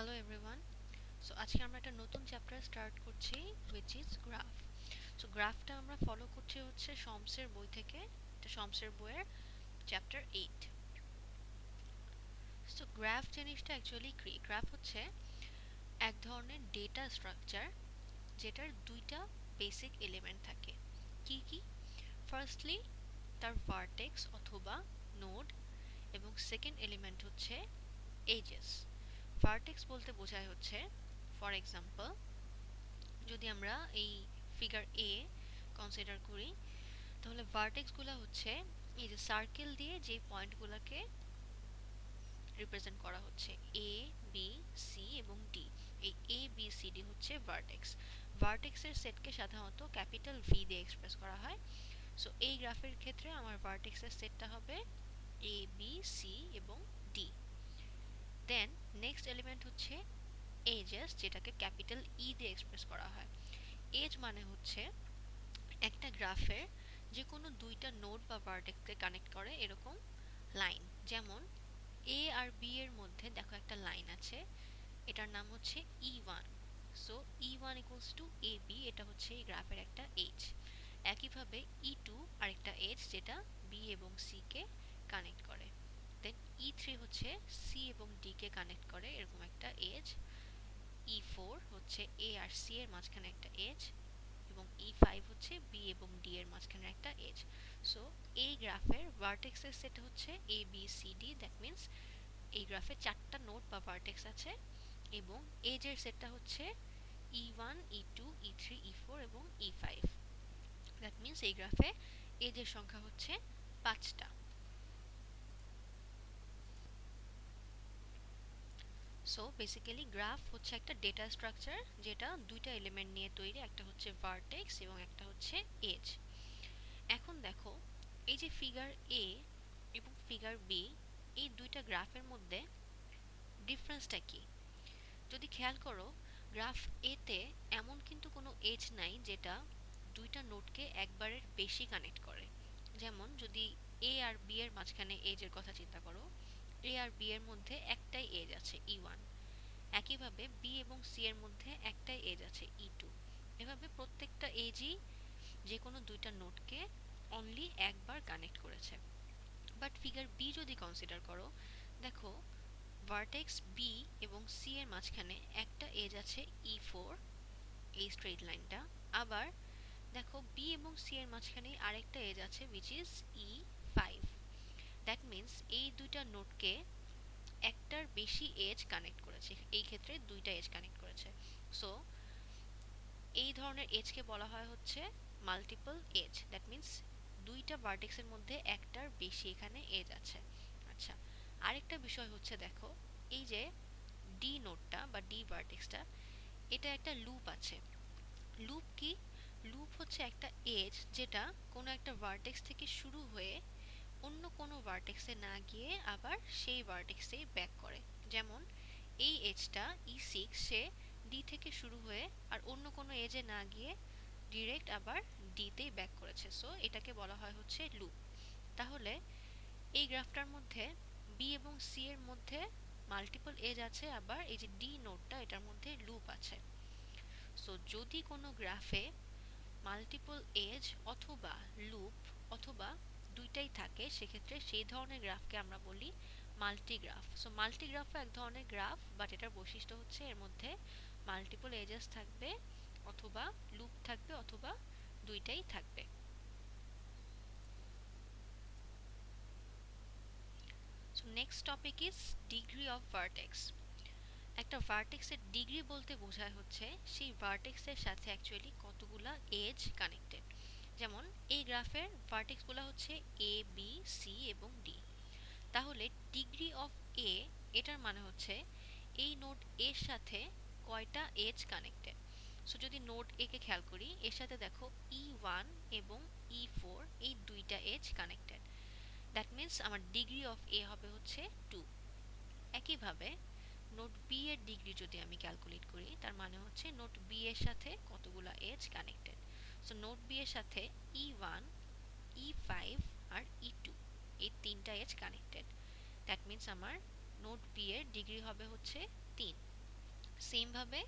Hello everyone. So আজকে আমরা একটা নতুন চ্যাপ্টার স্টার্ট করছি হুইচ ইজ গ্রাফ। সো গ্রাফটা আমরা ফলো করছি হচ্ছে শমসের বই থেকে। এটা শমসের বইয়ের চ্যাপ্টার 8। সো গ্রাফ জিনিসটা অ্যাকচুয়ালি কি? গ্রাফ হচ্ছে এক ধরনের ডেটা স্ট্রাকচার যেটার দুইটা বেসিক এলিমেন্ট থাকে। কি কি? ফার্স্টলি তার ভার্টেক্স অথবা নোড, এবং সেকেন্ড এলিমেন্ট হচ্ছে এজেস। ভার্টেক্স বলতে বোঝায় হচ্ছে, ফর এক্সাম্পল, যদি আমরা এই ফিগার এ কনসিডার করি, তাহলে ভার্টেক্সগুলো হচ্ছে এই যে সার্কেল দিয়ে যে পয়েন্টগুলোকে রিপ্রেজেন্ট করা হচ্ছে, এ, বি, সি এবং ডি। এই এ বি সি ডি হচ্ছে ভার্টেক্স। ভার্টেক্সের সেটকে সাধারণত ক্যাপিটাল ভি দিয়ে এক্সপ্রেস করা হয়। সো এই গ্রাফের ক্ষেত্রে আমার ভার্টেক্সের সেটটা হবে এ বি সি এবং ডি। দেন নেক্সট এলিমেন্ট হচ্ছে এজেস, যেটাকে ক্যাপিটাল ই দিয়ে এক্সপ্রেস করা হয়। এজ মানে হচ্ছে একটা গ্রাফের যে কোনো দুইটা নোড বা ভার্টেক্সকে কানেক্ট করে এরকম লাইন। যেমন এ আর বি এর মধ্যে দেখো একটা লাইন আছে, এটার নাম হচ্ছে E one. So E one equals to A B, এটা হচ্ছে এই গ্রাফের একটা এজ। একইভাবে ই টু আরেকটা এজ, যেটা বি এবং সি কে কানেক্ট করে। দেন ই থ্রি হচ্ছে সি এবং ডি কে কানেক্ট করে এরকম একটা এজ। ই ফোর হচ্ছে এ আর সি এর মাঝখানে একটা এজ, এবং ই ফাইভ হচ্ছে বি এবং ডি এর মাঝখানে একটা এজ। সো এই গ্রাফের ভার্টেক্সের সেট হচ্ছে A B C D. That means এই গ্রাফে চারটা নোড বা ভার্টেক্স আছে, এবং এজের সেটটা হচ্ছে ই ওয়ান, ই টু, ই থ্রি, ই ফোর এবং ই ফাইভ। দ্যাট মিনস এই গ্রাফে এজের সংখ্যা হচ্ছে পাঁচটা। সো বেসিক্যালি গ্রাফ হচ্ছে একটা ডেটা স্ট্রাকচার যেটা দুইটা এলিমেন্ট নিয়ে তৈরি, একটা হচ্ছে ভার্টেক্স এবং একটা হচ্ছে এজ। এখন দেখো, এই যে ফিগার এ এবং ফিগার বি, এই দুইটা গ্রাফের মধ্যে ডিফারেন্সটা কি? যদি খেয়াল করো, গ্রাফ এ তে এমন কিন্তু কোনো এজ নাই যেটা দুইটা নোডকে একবারের বেশি কানেক্ট করে। যেমন যদি এ আর বি এর মাঝখানে এজের কথা চিন্তা করো, এ আর বি এর মধ্যে একটাই এজ আছে ই ওয়ান। একইভাবে বি এবং সি এর মধ্যে একটাই এজ আছে ই টু। এভাবে প্রত্যেকটা এজই যে কোনো দুইটা নোডকে অনলি একবার কানেক্ট করেছে। বাট ফিগার বি যদি কনসিডার করো, দেখো ভার্টেক্স বি এবং সি এর মাঝখানে একটা এজ আছে ই ফোর, এই স্ট্রেট লাইনটা। আবার দেখো বি এবং সি এর মাঝখানে আরেকটা এজ আছে which is E five. That means এই দুইটা নোডকে একটার বেশি এজ কানেক্ট করেছে, এই ক্ষেত্রে দুইটা এজ কানেক্ট করেছে। সো এই ধরনের এজকে বলা হয় হচ্ছে মাল্টিপল এজ। দ্যাট মিনস দুইটা ভার্টেক্সের মধ্যে একটার বেশি এখানে এজ আছে। আচ্ছা, আরেকটা বিষয় হচ্ছে, দেখো এই যে ডি নোডটা বা ডি ভার্টেক্সটা, এটা একটা লুপ আছে। লুপ কি? লুপ হচ্ছে একটা এজ যেটা কোনো একটা ভার্টেক্স থেকে শুরু হয়ে অন্য কোনো ভার্টেক্সে না গিয়ে আবার সেই ভার্টেক্সেই ব্যাক করে। যেমন এই এজটা ই সিক্স, সে ডি থেকে শুরু হয়ে আর অন্য কোনো এজে না গিয়ে ডিরেক্ট আবার ডিতেই ব্যাক করেছে। সো এটাকে বলা হয় হচ্ছে লুপ। তাহলে এই গ্রাফটার মধ্যে বি এবং সি এর মধ্যে মাল্টিপল এজ আছে, আবার এই যে ডি নোডটা এটার মধ্যে লুপ আছে। সো যদি কোনো গ্রাফে মাল্টিপল এজ অথবা লুপ অথবা দুইটাই থাকে, সেক্ষেত্রে সেই ধরনের গ্রাফকে আমরা বলি মাল্টিগ্রাফ। সো মাল্টিগ্রাফও এক ধরনের গ্রাফ, বাট এটার বৈশিষ্ট্য হচ্ছে এর মধ্যে মাল্টিপল এজেস থাকবে, অথবা লুপ থাকবে, অথবা দুইটাই থাকবে। So next topic is degree of vertex. একটা ভার্টেক্সের ডিগ্রি বলতে বোঝায় হচ্ছে সেই ভার্টেক্সের সাথে অ্যাকচুয়ালি কতগুলা এজ কানেক্টেড। যেমন এই গ্রাফের ভার্টেক্সগুলো হচ্ছে এ বি সি এবং ডি। তাহলে ডিগ্রি অফ এ, এটার মানে হচ্ছে এই নোড এর সাথে কয়টা এজ কানেক্টেড। সো যদি নোড এ কে খেয়াল করি, এর সাথে দেখো ই ওয়ান এবং ই ফোর, এই দুইটা এজ কানেক্টেড। দ্যাট মিনস আমার ডিগ্রি অফ এ হবে হচ্ছে টু। একইভাবে নোট বি এর ডিগ্রি যদি আমি ক্যালকুলেট করি, তার মানে হচ্ছে নোট বি এর সাথে কতগুলো edge connected. So node B এর সাথে ই ওয়ান, ই ফাইভ আর ই টু, এই তিনটা এজ কানেক্টেড। দ্যাট মিনস আমার নোট বি এর ডিগ্রি হবে হচ্ছে তিন। সেম ভাবে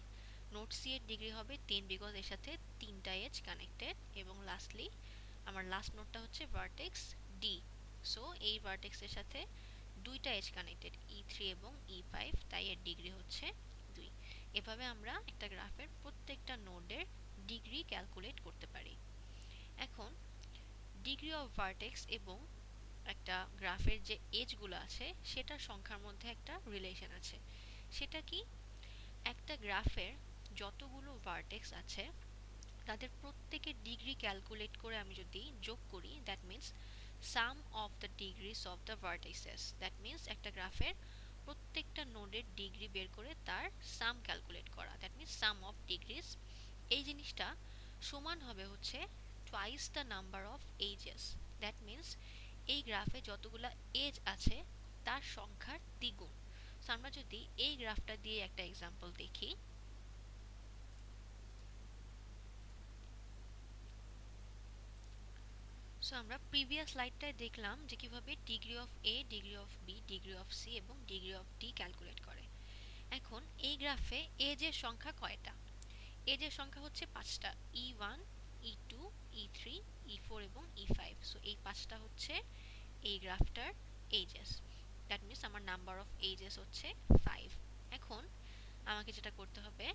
নোড সি এর ডিগ্রি হবে 3 বিকজ এর সাথে তিনটা এজ কানেক্টেড, এবং লাস্টলি আমার লাস্ট নোডটা হচ্ছে ভার্টেক্স ডি। সো এই ভার্টেক্সের সাথে দুইটা এজ কানেক্টেড E3 এবং E5, তাই এর ডিগ্রি হচ্ছে 2। এভাবে আমরা একটা গ্রাফের প্রত্যেকটা নোডের ডিগ্রি ক্যালকুলেট করতে পারি। এখন ডিগ্রি অফ ভার্টেক্স এবং একটা গ্রাফের যে এজগুলো আছে সেটার সংখ্যার মধ্যে একটা রিলেশন আছে। সেটা কি? একটা গ্রাফের যতগুলো ভার্টেক্স আছে তাদের প্রত্যেকের ডিগ্রি ক্যালকুলেট করে আমি যদি যোগ করি, that means sum of the degrees of the vertices, that means একটা গ্রাফের প্রত্যেকটা নোডের ডিগ্রি বের করে তার সাম ক্যালকুলেট করা, that means sum of degrees. এই জিনিসটা সমান হবে হচ্ছে twice the number of edges, that means এই গ্রাফে যতগুলো এজ আছে তার সংখ্যার দ্বিগুণ। সো আমরা যদি এই গ্রাফটা দিয়ে একটা এক্সাম্পল দেখি, সো আমরা প্রিভিয়াস স্লাইডটায় দেখলাম যে কিভাবে degree of A, degree of B, degree of C এবং ডিগ্রি অফ ডি ক্যালকুলেট করে। এখন এই গ্রাফে এজের সংখ্যা কয়টা? এজের সংখ্যা হচ্ছে 5টা, E1, E2, E3, E4 এবং E5। সো এই 5টা হচ্ছে এই গ্রাফটার এজেস, দ্যাট মিন্স আমার নাম্বার অফ এজেস হচ্ছে 5। এখন আমাকে যেটা করতে হবে,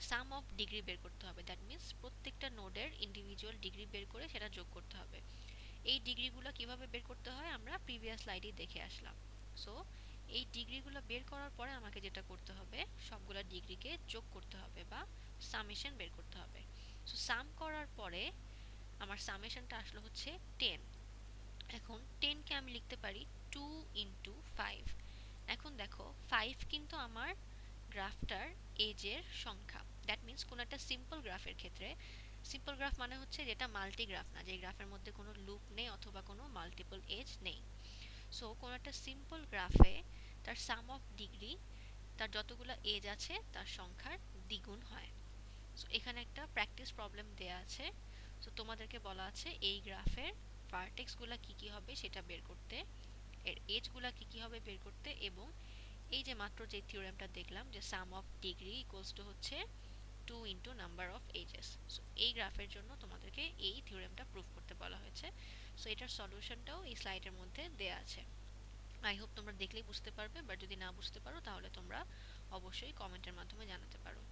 সাম অফ ডিগ্রি বের করতে হবে, দ্যাট মিন্স প্রত্যেকটা নোডের ইন্ডিভিজুয়াল ডিগ্রি বের করে সেটা যোগ করতে হবে। এই ডিগ্রিগুলো কিভাবে বের করতে হয় আমরা প্রিভিয়াস স্লাইডেই দেখে আসলাম। সো এই ডিগ্রিগুলো বের করার পরে আমাকে যেটা করতে হবে, সবগুলা ডিগ্রিকে যোগ করতে হবে বা সামেশন বের করতে হবে। সো সাম করার পরে আমার সামেশনটা আসলো হচ্ছে 10। এখন 10কে আমি লিখতে পারি 2 ইন্টু 5। এখন দেখো 5 কিন্তু আমার গ্রাফটার এজের সংখ্যা, দ্যাট মিন্স কোনো একটা সিম্পল গ্রাফের ক্ষেত্রে, সিম্পল গ্রাফ মানে হচ্ছে যেটা মাল্টি গ্রাফ না, যে গ্রাফের মধ্যে কোনো লুপ নেই অথবা কোনো মাল্টিপল এজ নেই। সো কোনো একটা সিম্পল গ্রাফে তার সাম অফ ডিগ্রি তার যতগুলো এজ আছে তার সংখ্যার দ্বিগুণ হয়। সো এখানে একটা প্র্যাকটিস প্রবলেম দেয়া আছে। সো তোমাদেরকে বলা আছে এই গ্রাফের ভার্টেক্সগুলো কি কি হবে সেটা বের করতে, এর এজগুলো কি কি হবে বের করতে, এবং এই যে মাত্র যে থিওরেমটা দেখলাম যে sum of degree equals to হচ্ছে 2 into number of edges. So এই গ্রাফের জন্য তোমাদেরকে এই থিওরেমটা প্রুভ করতে বলা হয়েছে। সো এটার সলিউশনটাও এই স্লাইডের মধ্যে দেয়া আছে। আই হোপ তোমরা দেখলেই বুঝতে পারবে, বাট যদি না বুঝতে পারো তাহলে তোমরা অবশ্যই কমেন্টের মাধ্যমে জানাতে পারো।